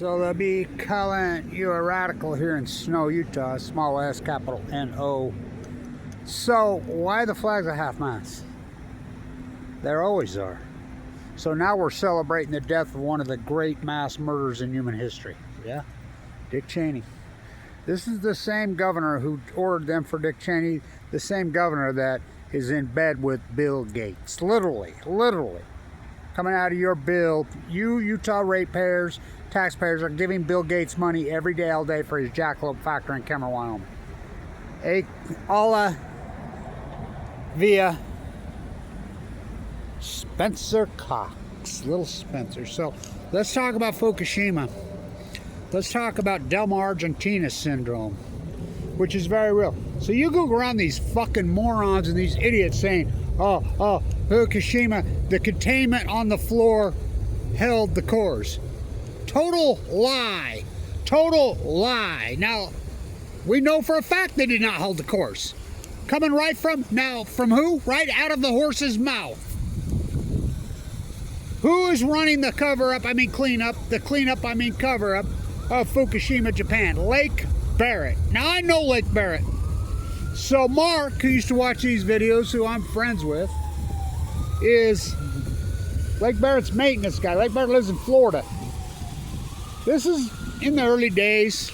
So they'll be calling you a radical here in Snow, Utah, small s, capital N-O. So why the flags at half-mast? There always are. So now we're celebrating the death of one of the great mass murders in human history. Yeah, Dick Cheney. This is the same governor who ordered them for Dick Cheney, the same governor that is in bed with Bill Gates. Literally. Coming out of your bill, you Utah ratepayers, taxpayers are giving Bill Gates money every day, all day for his jackalope factory in Cameron, Wyoming. All via Spencer Cox, little Spencer. So let's talk about Fukushima. Let's talk about Delma, Argentina syndrome, which is very real. So you Google around these fucking morons and these idiots saying, oh, Fukushima, the containment on the floor held the cores. Total lie. Total lie. Now, we know for a fact they did not hold the cores. Coming right from who? Right out of the horse's mouth. Who is running the cover-up, cleanup, cover-up of Fukushima, Japan? Lake Barrett. Now, I know Lake Barrett. So Mark, who used to watch these videos, who I'm friends with, is Lake Barrett's maintenance guy. Lake Barrett lives in Florida. This is in the early days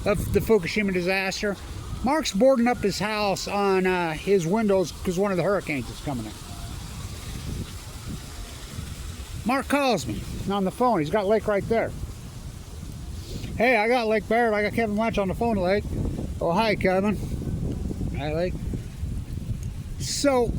of the Fukushima disaster. Mark's boarding up his house on his windows because one of the hurricanes is coming in. Mark calls me on the phone. He's got Lake right there. Hey, I got Lake Barrett. I got Kevin Lynch on the phone, Lake. Oh, hi, Kevin. Hi, Lake. So,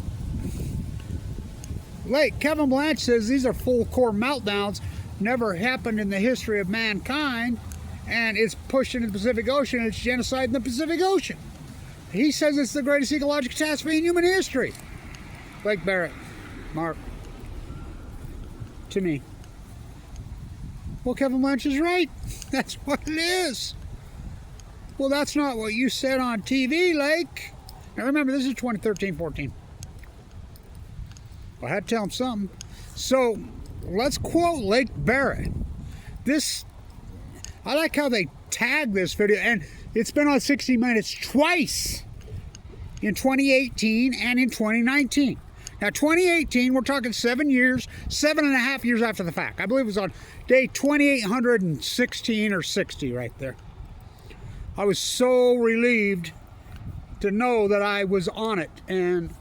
Lake, Kevin Blanche says these are full core meltdowns, never happened in the history of mankind, and it's pushed into the Pacific Ocean. It's genocide in the Pacific Ocean. He says it's the greatest ecological catastrophe in human history. Lake Barrett, Mark, to me. Well, Kevin Blanche is right. That's what it is. Well, that's not what you said on TV, Lake. Now remember, this is 2013-14. Well, I had to tell him something. So, let's quote Lake Barrett. I like how they tag this video, and it's been on 60 Minutes twice in 2018 and in 2019. Now, 2018, we're talking 7.5 years after the fact. I believe it was on day 2816 or 60 right there. I was so relieved to know that I was on it, and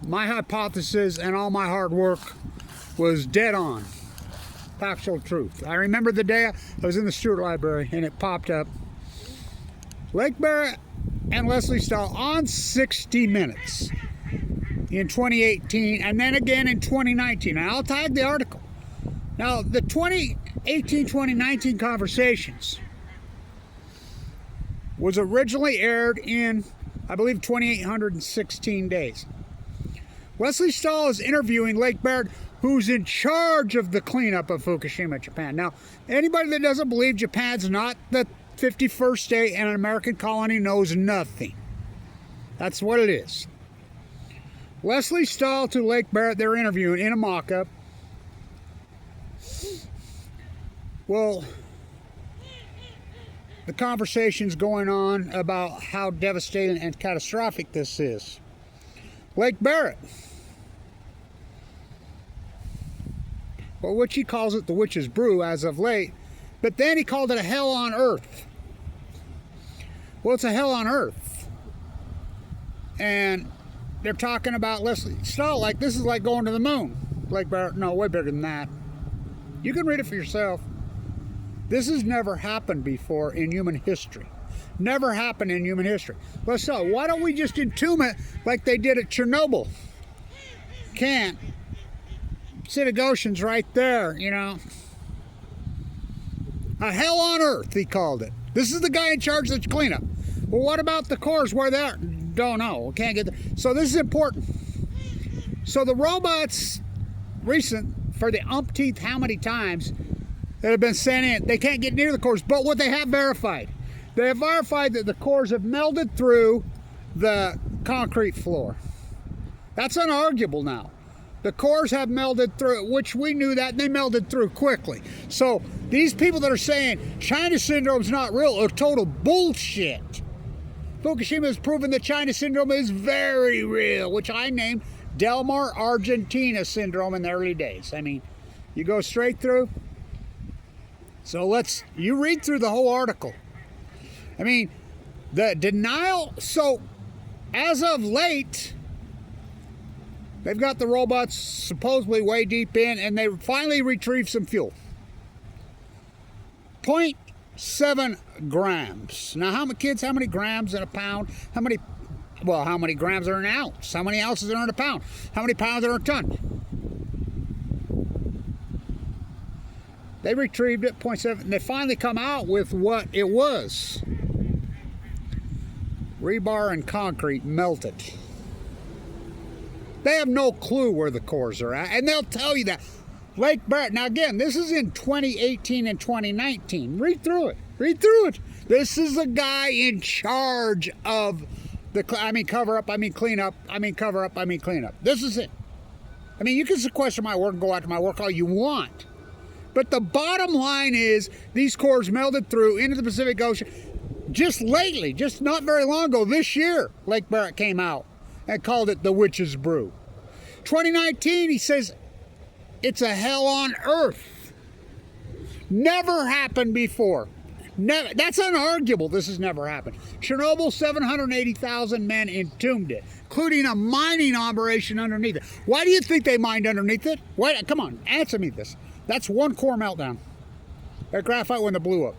my hypothesis and all my hard work was dead on. Factual truth. I remember the day I was in the Stewart Library and it popped up. Lake Barrett and Leslie Stahl on 60 Minutes in 2018 and then again in 2019. And I'll tag the article. Now, the 2018-2019 conversations was originally aired in, I believe, 2,816 days. Leslie Stahl is interviewing Lake Barrett, who's in charge of the cleanup of Fukushima, Japan. Now, anybody that doesn't believe Japan's not the 51st state and an American colony knows nothing. That's what it is. Leslie Stahl to Lake Barrett, they're interviewing in a mock-up. Well, the conversation's going on about how devastating and catastrophic this is. Lake Barrett, well, which he calls it the witch's brew as of late, but then he called it a hell on earth. Well, it's a hell on earth. And they're talking about Leslie Stahl like this is like going to the moon. Lake Barrett, no, way bigger than that. You can read it for yourself. This has never happened before in human history. Never happened in human history. Well, so why don't we just entomb it like they did at Chernobyl? Can't. Pacific Ocean's right there, you know. A hell on earth, he called it. This is the guy in charge of the cleanup. Well, what about the cores where they're? Don't know. Can't get there. So this is important. So the robots, recent, for the umpteenth how many times that have been sent in, they can't get near the cores. But what they have verified, they have verified that the cores have melded through the concrete floor. That's unarguable now. The cores have melded through, which we knew that, and they melded through quickly. So these people that are saying China syndrome is not real are total bullshit. Fukushima has proven that China syndrome is very real, which I named Del Mar, Argentina syndrome in the early days. I mean, you go straight through. So you read through the whole article. I mean, the denial, so as of late, they've got the robots supposedly way deep in, and they finally retrieved some fuel. 0.7 grams. Now, how many grams in a pound? How many grams are in an ounce? How many ounces are in a pound? How many pounds are in a ton? They retrieved it, 0.7, and they finally come out with what it was. Rebar and concrete melted. They have no clue where the cores are at, and they'll tell you that. Lake Barrett, now again, this is in 2018 and 2019. Read through it. Read through it. This is the guy in charge of cover up, clean up, cover up, clean up. This is it. I mean, you can sequester my work and go after my work all you want. But the bottom line is these cores melded through into the Pacific Ocean. Just lately, just not very long ago, this year, Lake Barrett came out and called it the Witch's Brew. 2019, he says, it's a hell on earth. Never happened before. Never, that's unarguable. This has never happened. Chernobyl, 780,000 men entombed it, including a mining operation underneath it. Why do you think they mined underneath it? Why, come on, answer me this. That's one core meltdown. That graphite one that blew up.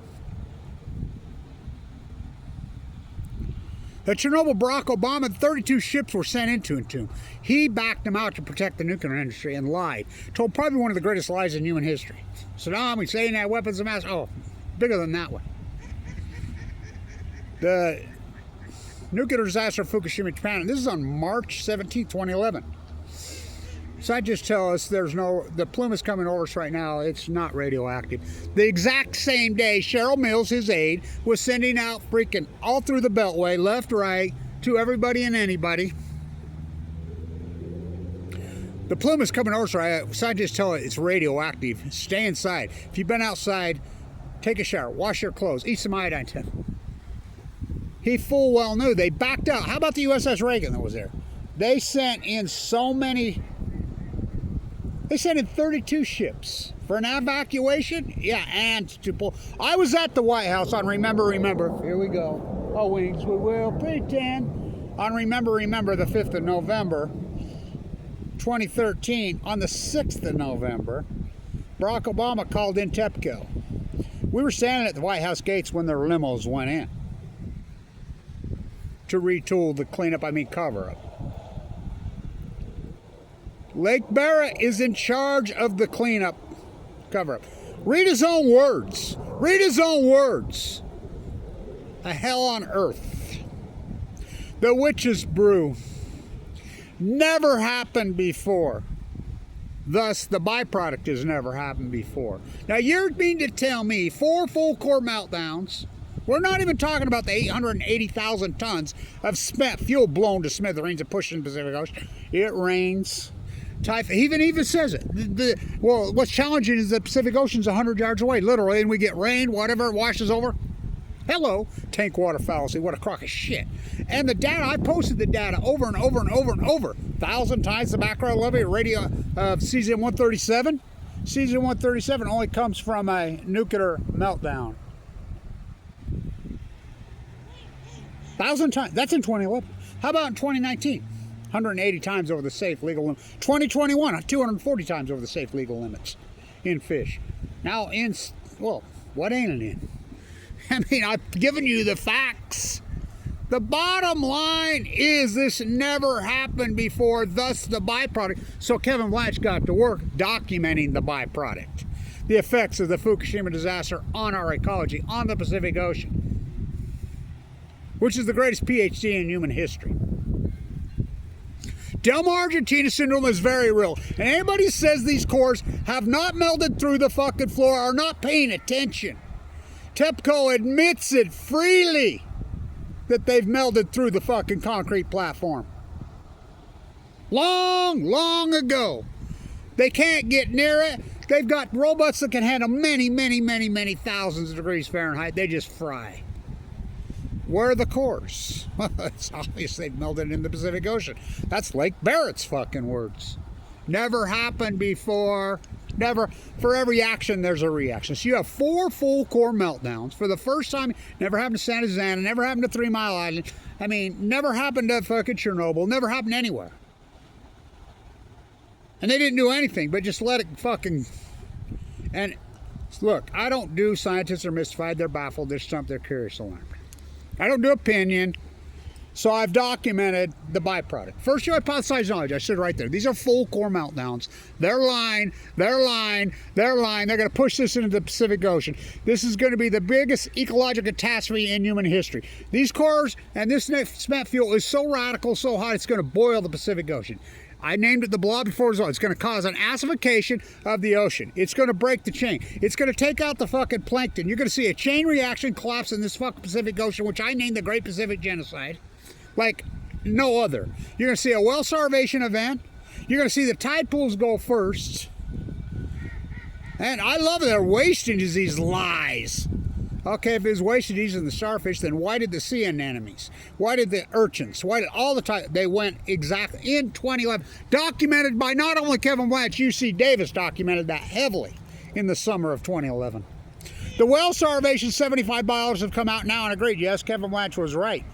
At Chernobyl, Barack Obama, 32 ships were sent into Entomb. He backed them out to protect the nuclear industry and lied. Told probably one of the greatest lies in human history. Saddam Hussein had weapons of mass. Oh, bigger than that one. The nuclear disaster of Fukushima, Japan. And this is on March 17, 2011. Scientists tell us the plume is coming over us right now. It's not radioactive. The exact same day, Cheryl Mills, his aide, was sending out freaking all through the Beltway, left, right, to everybody and anybody. The plume is coming over us right now. Scientists tell us it's radioactive. Stay inside. If you've been outside, take a shower, wash your clothes, eat some iodine. He full well knew. They backed out. How about the USS Reagan that was there? They sent in so many. They sent in 32 ships for an evacuation. Yeah, and to pull. I was at the White House on Remember. Here we go. Oh, wings, we will pretend. On Remember, the 5th of November, 2013. On the 6th of November, Barack Obama called in TEPCO. We were standing at the White House gates when their limos went in to retool the cleanup, cover-up. Lake Barrett is in charge of the cleanup, cover-up. Read his own words. Read his own words. A hell on earth. The Witch's Brew. Never happened before. Thus, the byproduct has never happened before. Now, you're mean to tell me 4 full core meltdowns. We're not even talking about the 880,000 tons of spent fuel blown to smithereens and pushed in the Pacific Ocean. It rains. He even says it. Well, what's challenging is the Pacific Ocean's 100 yards away, literally, and we get rain, whatever, it washes over. Hello, tank water fallacy. What a crock of shit. And the data, I posted the data over and over and over and over. 1,000 times the background level radio of cesium 137. Cesium 137 only comes from a nuclear meltdown. 1,000 times. That's in 2011. How about in 2019? 180 times over the safe legal limit. 2021, 240 times over the safe legal limits in fish. Now, what ain't it in? I've given you the facts. The bottom line is this never happened before, thus the byproduct. So Kevin Blanch got to work documenting the byproduct. The effects of the Fukushima disaster on our ecology, on the Pacific Ocean, which is the greatest PhD in human history. Del Mar, Argentina syndrome is very real. And anybody who says these cores have not melded through the fucking floor are not paying attention. TEPCO admits it freely that they've melded through the fucking concrete platform. Long, long ago. They can't get near it. They've got robots that can handle many, many, many, many thousands of degrees Fahrenheit. They just fry. Where are the cores? Well, it's obvious they've melted in the Pacific Ocean. That's Lake Barrett's fucking words. Never happened before. Never. For every action, there's a reaction. So you have 4 full core meltdowns for the first time. Never happened to Santa Ana. Never happened to 3 Mile Island. I mean, never happened to fucking Chernobyl. Never happened anywhere. And they didn't do anything but just let it fucking. And look, I don't do scientists are mystified. They're baffled. They're stumped. They're curious to learn. I don't do opinion. So I've documented the byproduct. First, you hypothesize knowledge. I said right there. These are full core meltdowns. They're lying. They're lying. They're lying. They're going to push this into the Pacific Ocean. This is going to be the biggest ecological catastrophe in human history. These cores and this spent fuel is so radical, so hot, it's going to boil the Pacific Ocean. I named it the blob before it's all. It's going to cause an acidification of the ocean. It's going to break the chain. It's going to take out the fucking plankton. You're going to see a chain reaction collapse in this fucking Pacific Ocean, which I named the Great Pacific Genocide. Like no other. You're going to see a whale starvation event. You're going to see the tide pools go first. And I love their wasting these lies. Okay, if it was wasted using the starfish, then why did the sea anemones? Why did the urchins? Why did all the time? They went exactly in 2011. Documented by not only Kevin Blanch, UC Davis documented that heavily in the summer of 2011. The whale starvation, 75 biologists have come out now and agreed. Yes, Kevin Blanch was right.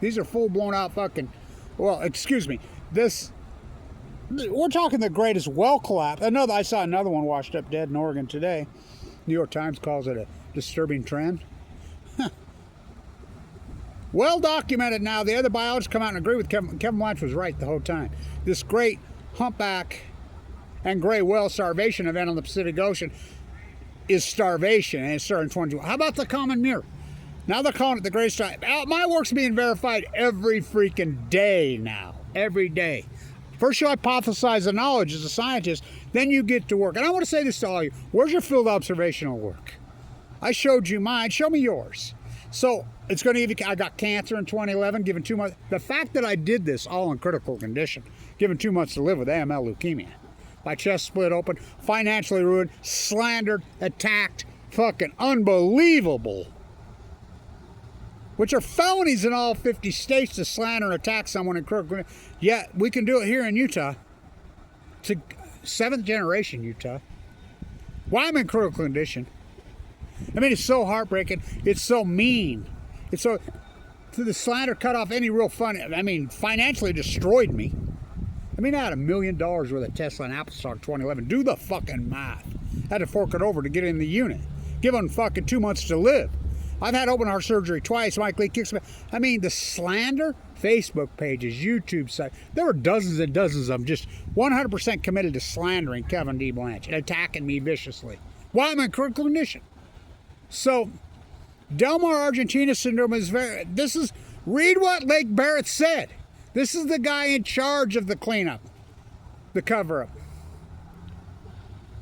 These are full blown out fucking, well, excuse me. We're talking the greatest well collapse. I saw another one washed up dead in Oregon today. New York Times calls it a disturbing trend. Well documented now. The other biologists come out and agree with Kevin. Kevin Blanch was right the whole time. This great humpback and gray whale starvation event on the Pacific Ocean is starvation, and it started in 2020. How about the common mirror? Now they're calling it the greatest. My work's being verified every freaking day now. Every day. First you hypothesize the knowledge as a scientist, then you get to work. And I want to say this to all you. Where's your field observational work? I showed you mine. Show me yours. So it's going to give you, I got cancer in 2011, given 2 months. The fact that I did this all in critical condition, given 2 months to live with AML leukemia. My chest split open, financially ruined, slandered, attacked, fucking unbelievable. Which are felonies in all 50 states to slander and attack someone in critical condition. Yeah, we can do it here in Utah. To 7th generation Utah. Why I'm in critical condition. I mean, it's so heartbreaking. It's so mean. It's so, to the slander cut off any real fun. I mean, financially destroyed me. I mean, I had $1 million worth of Tesla and Apple stock 2011. Do the fucking math. I had to fork it over to get in the unit. Give them fucking 2 months to live. I've had open heart surgery twice. Mike Lee kicks me. I mean, the slander, Facebook pages, YouTube site. There were dozens and dozens of them just 100% committed to slandering Kevin D. Blanch and attacking me viciously. Why am I in critical condition? So, Del Mar, Argentina syndrome is read what Lake Barrett said. This is the guy in charge of the cleanup, the cover-up.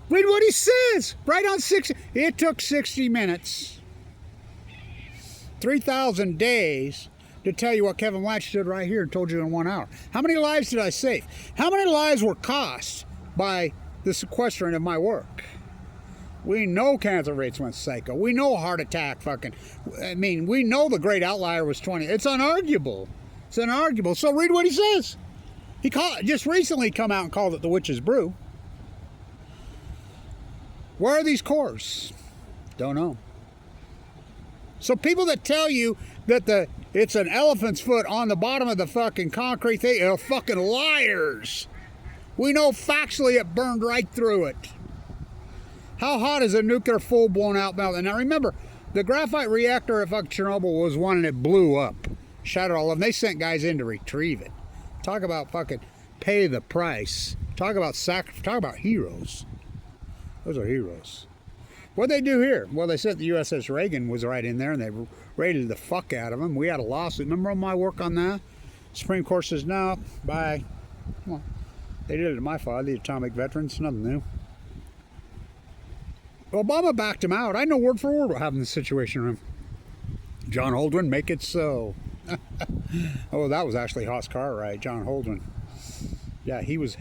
Read what he says. Right on 60. It took 60 minutes. 3,000 days to tell you what Kevin Blanch stood right here and told you in 1 hour. How many lives did I save? How many lives were cost by the sequestering of my work? We know cancer rates went psycho. We know heart attack I mean, we know the great outlier was 20. It's unarguable. It's unarguable. So read what he says. He just recently come out and called it the witch's brew. Where are these cores? Don't know. So people that tell you that it's an elephant's foot on the bottom of the fucking concrete thing are fucking liars. We know factually it burned right through it. How hot is a nuclear full-blown out meltdown? Now remember, the graphite reactor at fucking Chernobyl was one and it blew up. Shattered all of them. They sent guys in to retrieve it. Talk about fucking pay the price. Talk about heroes. Those are heroes. What'd they do here? Well, they said the USS Reagan was right in there and they raided the fuck out of them. We had a lawsuit. Remember my work on that? Supreme Court says, no, bye. Well, they did it to my father, the atomic veterans, nothing new. Obama backed him out. I know word for word what happened in the Situation Room. John Holdren, make it so. Oh, that was actually Haas Cartwright, John Holdren. Yeah, he was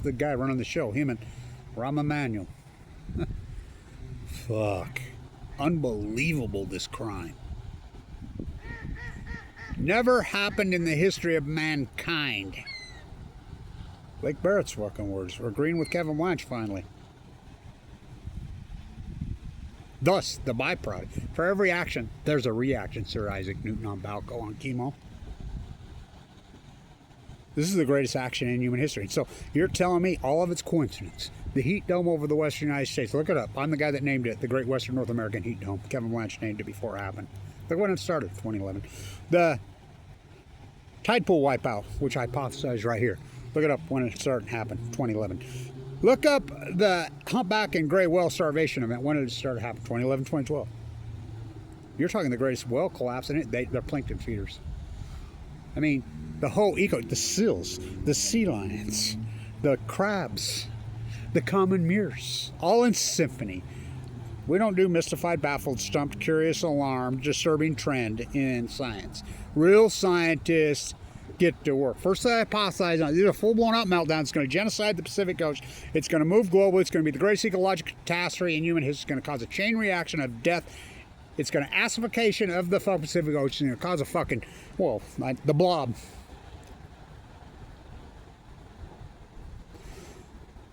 the guy running the show. Him and Rahm Emanuel. Fuck. Unbelievable, this crime. Never happened in the history of mankind. Blake Barrett's fucking words. We're agreeing with Kevin Blanch finally. Thus, the byproduct. For every action, there's a reaction, Sir Isaac Newton on Balco on chemo. This is the greatest action in human history. So you're telling me all of it's coincidence. The heat dome over the western United States. Look it up. I'm the guy that named it, the Great Western North American Heat Dome. Kevin Blanch named it before it happened. Look when it started, 2011. The tide pool wipeout, which I hypothesized right here. Look it up when it started happened, 2011. Look up the humpback and gray whale starvation event. When did it start happening? 2011, 2012. You're talking the greatest whale collapse in it. They're plankton feeders. I mean, the whole the seals, the sea lions, the crabs, the common meres, all in symphony. We don't do mystified, baffled, stumped, curious, alarmed, disturbing trend in science. Real scientists get to work. First, I hypothesize on these are full-blown out meltdown. It's going to genocide the Pacific Ocean. It's going to move global. It's going to be the greatest ecological catastrophe in human history. It's going to cause a chain reaction of death. It's going to acidification of the Pacific Ocean. It's going to cause a fucking, well, the blob.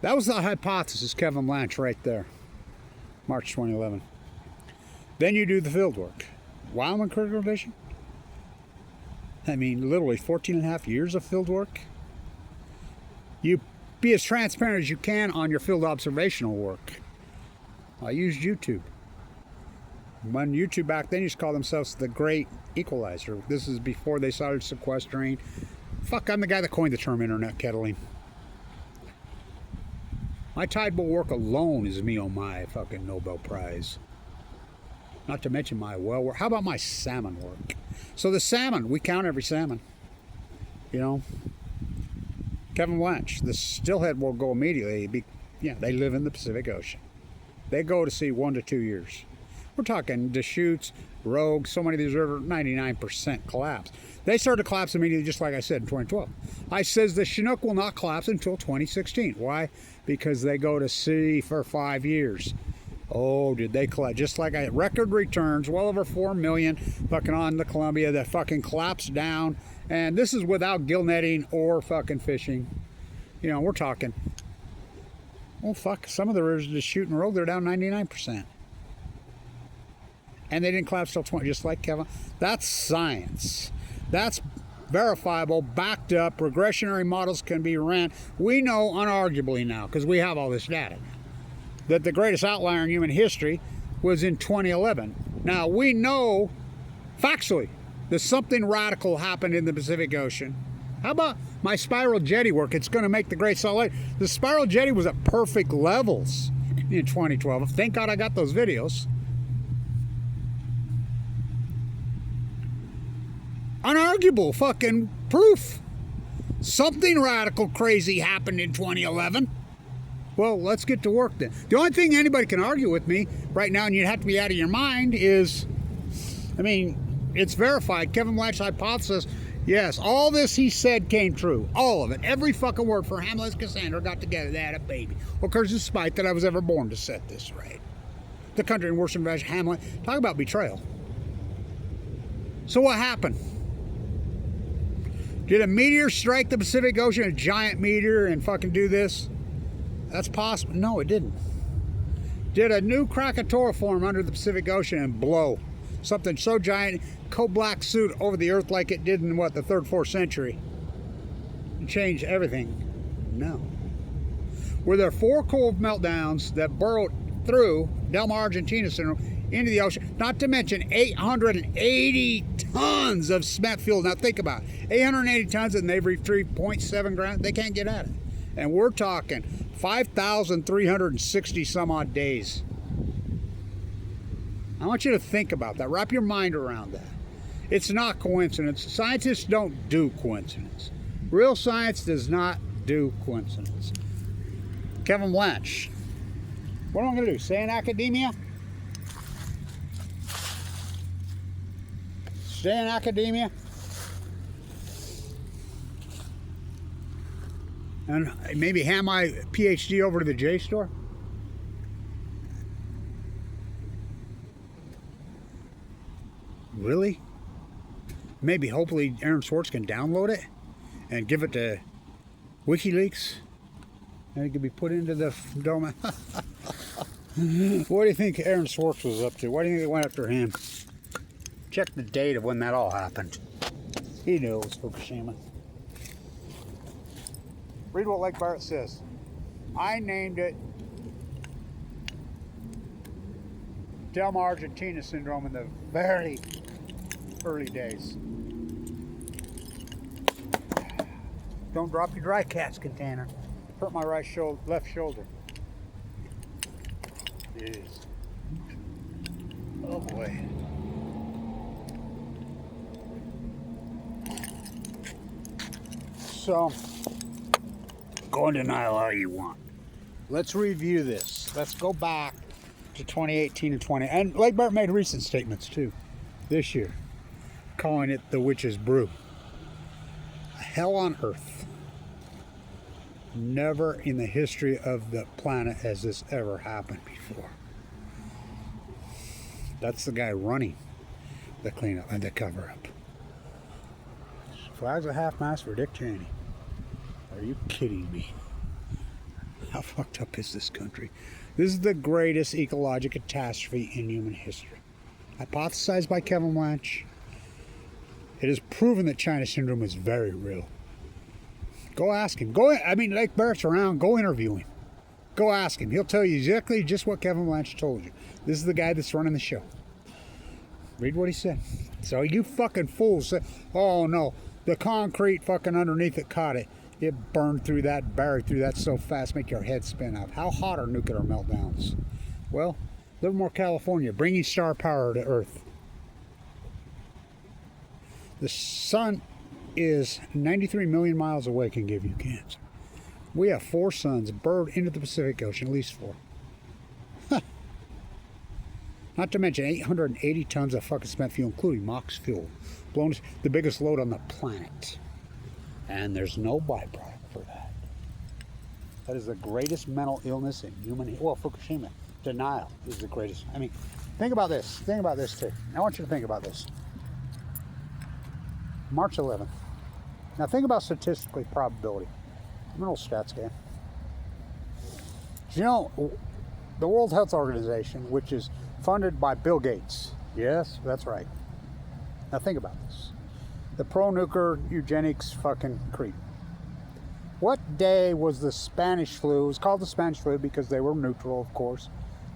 That was the hypothesis, Kevin Blanch, right there. March 2011. Then you do the field work. Wyoming critical condition? I mean, literally 14 and a half years of field work. You be as transparent as you can on your field observational work. I used YouTube. When YouTube back then used to call themselves the Great Equalizer. This is before they started sequestering. Fuck, I'm the guy that coined the term internet kettling. My tide pool work alone is me on my fucking Nobel Prize. Not to mention my well work. How about my salmon work? So the salmon, we count every salmon. You know, Kevin Blanch, the stillhead will go immediately. They live in the Pacific Ocean. They go to sea 1 to 2 years. We're talking Deschutes, Rogue, so many of these rivers, 99% collapse. They started to collapse immediately, just like I said, in 2012. I says the Chinook will not collapse until 2016. Why? Because they go to sea for 5 years. Oh, did they collapse? Just like record returns, well over 4 million fucking on the Columbia that fucking collapsed down. And this is without gill netting or fucking fishing. You know, we're talking, oh fuck, some of the rivers just shoot and roll, they're down 99%. And they didn't collapse till 20, just like Kevin. That's science. That's verifiable, backed up, regressionary models can be ran. We know unarguably now, because we have all this data, that the greatest outlier in human history was in 2011. Now, we know factually that something radical happened in the Pacific Ocean. How about my spiral jetty work? It's going to make the Great Salt Lake. The spiral jetty was at perfect levels in 2012. Thank God I got those videos. Unarguable fucking proof. Something radical crazy happened in 2011. Well, let's get to work then. The only thing anybody can argue with me right now, and you'd have to be out of your mind, is, I mean, it's verified. Kevin Blanch's hypothesis, yes, all this he said came true. All of it. Every fucking word. For Hamlet and Cassandra got together. They had a baby. Well, curse despite that I was ever born to set this right. The country in worse invasion, Hamlet. Talk about betrayal. So what happened? Did a meteor strike the Pacific Ocean, a giant meteor, and fucking do this? That's possible. No, it didn't. Did a new Krakatoa form under the Pacific Ocean and blow something so giant, cold black suit over the earth like it did in, what, the 3rd, 4th century? And change everything? No. Were there 4 cold meltdowns that burrowed through Del Mar, Argentina syndrome into the ocean, not to mention 880 tons of cement fuel. Now think about it. 880 tons, and they've retrieved 0.7 grams. They can't get at it. And we're talking 5,360 some odd days. I want you to think about that. Wrap your mind around that. It's not coincidence. Scientists don't do coincidence. Real science does not do coincidence. Kevin Blanch. What am I going to do? Stay in academia? Stay in academia? And maybe hand my PhD over to the J store? Really? Maybe, hopefully, Aaron Swartz can download it and give it to WikiLeaks, and it can be put into the dome. What do you think Aaron Swartz was up to? Why do you think they went after him? Check the date of when that all happened. He knew it was Fukushima. Read what Lake Barrett says. I named it Delma Argentina syndrome in the very early days. Don't drop your dry cats container. Hurt my left shoulder. It is. Oh boy. So, go in denial all you want. Let's review this. Let's go back to 2018 and 20. And Lake Barrett made recent statements too, this year, calling it the witch's brew. Hell on earth. Never in the history of the planet has this ever happened before. That's the guy running the cleanup and the cover-up. Flags at half-mast for Dick Cheney. Are you kidding me? How fucked up is this country? This is the greatest ecological catastrophe in human history. Hypothesized by Kevin Blanch. It is proven that China syndrome is very real. Go ask him. Lake Barrett's around. Go interview him. Go ask him. He'll tell you exactly just what Kevin Blanch told you. This is the guy that's running the show. Read what he said. So you fucking fools say, oh no, the concrete fucking underneath it caught it. It burned through that, buried through that so fast, make your head spin out. How hot are nuclear meltdowns? Well, Livermore, California, bringing star power to Earth. The sun is 93 million miles away, can give you cancer. We have 4 suns burned into the Pacific Ocean, at least 4. Not to mention 880 tons of fucking spent fuel, including MOX fuel. Blown the biggest load on the planet. And there's no byproduct for that. That is the greatest mental illness in human... Well, Fukushima. Denial is the greatest. I mean, think about this. Think about this, too. I want you to think about this. March 11th. Now, think about statistically probability. I'm an old stats guy. You know, the World Health Organization, which is funded by Bill Gates. Yes, that's right. Now, think about this. The pro-nuclear eugenics fucking creep. What day was the Spanish flu? It was called the Spanish flu because they were neutral, of course.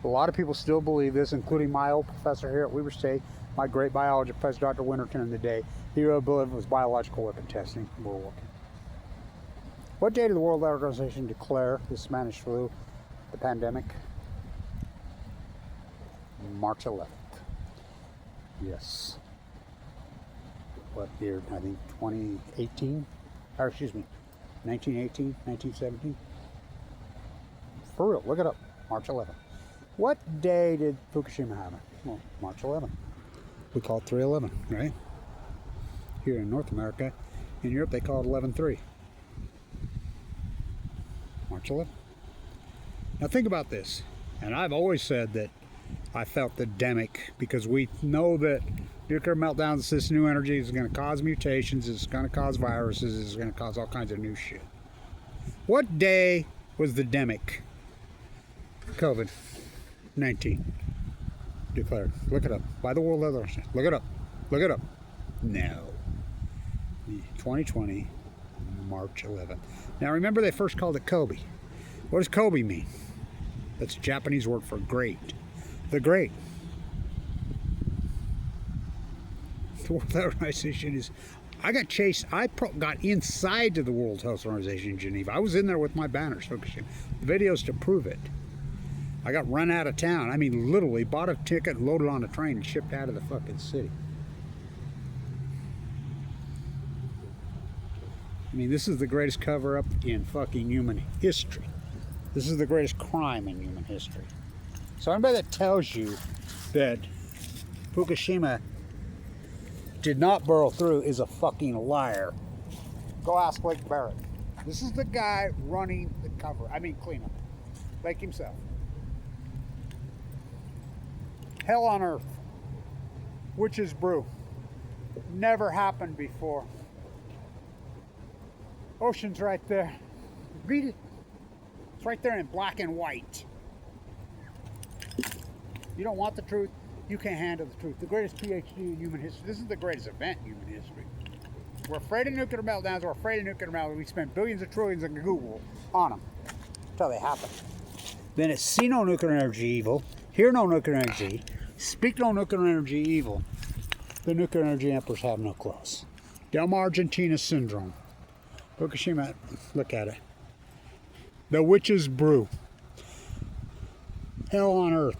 A lot of people still believe this, including my old professor here at Weber State, my great biology professor, Dr. Winterton, in the day. He really believed it was biological weapon testing in World War II. What day did the World Health Organization declare the Spanish flu the pandemic? March 11th. Yes. What year? I think 2018? Or excuse me, 1918, 1917? For real, look it up. March 11th. What day did Fukushima happen? Well, March 11th. We call it 3/11, right? Here in North America. In Europe, they call it 11/3. March 11th. Now think about this. And I've always said that I felt the demic because we know that nuclear meltdowns, this new energy is going to cause mutations, it's going to cause viruses, it's going to cause all kinds of new shit. What day was the demic? COVID-19 declared. Look it up. By the World Health Organization. Look it up. Look it up. No. 2020, March 11th. Now remember they first called it Kobe. What does Kobe mean? That's a Japanese word for great. The great. The World Health Organization is... I got chased. I got inside to the World Health Organization in Geneva. I was in there with my banners. The videos to prove it. I got run out of town. I mean, literally bought a ticket, loaded on a train, and shipped out of the fucking city. I mean, this is the greatest cover-up in fucking human history. This is the greatest crime in human history. So anybody that tells you that Fukushima did not burrow through is a fucking liar. Go ask Lake Barrett. This is the guy running the cover. I mean cleanup. Like himself. Hell on earth. Witch's brew. Never happened before. Ocean's right there. Read it. It's right there in black and white. You don't want the truth, you can't handle the truth. The greatest PhD in human history. This is the greatest event in human history. We're afraid of nuclear meltdowns. We're afraid of nuclear meltdowns. We spend billions of trillions in Google on them until they happen. Then it's see no nuclear energy evil, hear no nuclear energy, speak no nuclear energy evil. The nuclear energy emperors have no clothes. Delma Argentina syndrome. Fukushima, look at it. The witch's brew. Hell on earth.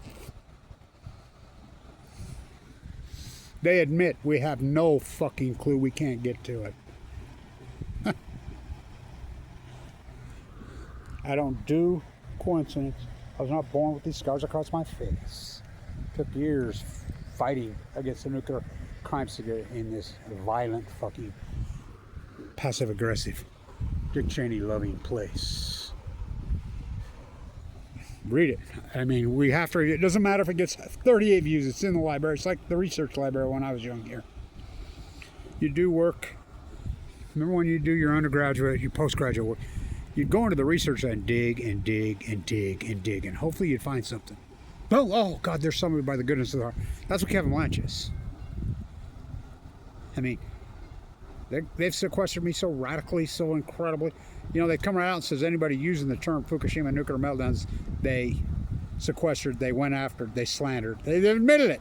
They admit we have no fucking clue. We can't get to it. I don't do coincidence. I was not born with these scars across my face. Took years fighting against the nuclear crimes in this violent, fucking, passive-aggressive, Dick Cheney loving place. Read it. I mean, we have to read it. It doesn't matter if it gets 38 views. It's in the library. It's like the research library when I was young here. You do work. Remember when you do your undergraduate, your postgraduate work? You'd go into the research and dig and dig and dig and dig, and hopefully you'd find something. Oh, God, there's somebody by the goodness of the heart. That's what Kevin Blanch is. I mean, they've sequestered me so radically, so incredibly. You know, they come right out and says anybody using the term Fukushima nuclear meltdowns, they sequestered, they went after, they slandered. They've admitted it.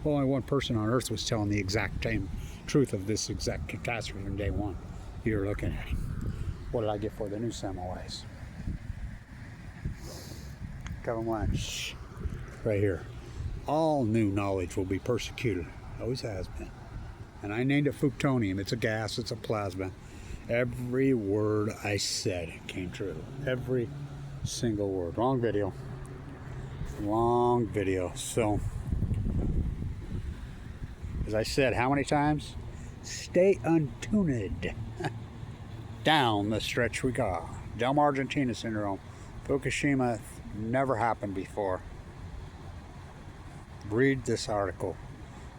Well, only one person on Earth was telling the exact same truth of this exact catastrophe from day one. You're looking at him. What did I get for the new Samwise? Kevin Blanch, right here. All new knowledge will be persecuted. Always has been. And I named it Fuktonium. It's a gas, it's a plasma. Every word I said came true. Every single word. Wrong video. Long video. So, as I said, how many times? Stay untuned. Down the stretch we go. Delma Argentina syndrome. Fukushima never happened before. Read this article.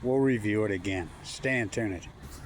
We'll review it again. Stay untuned.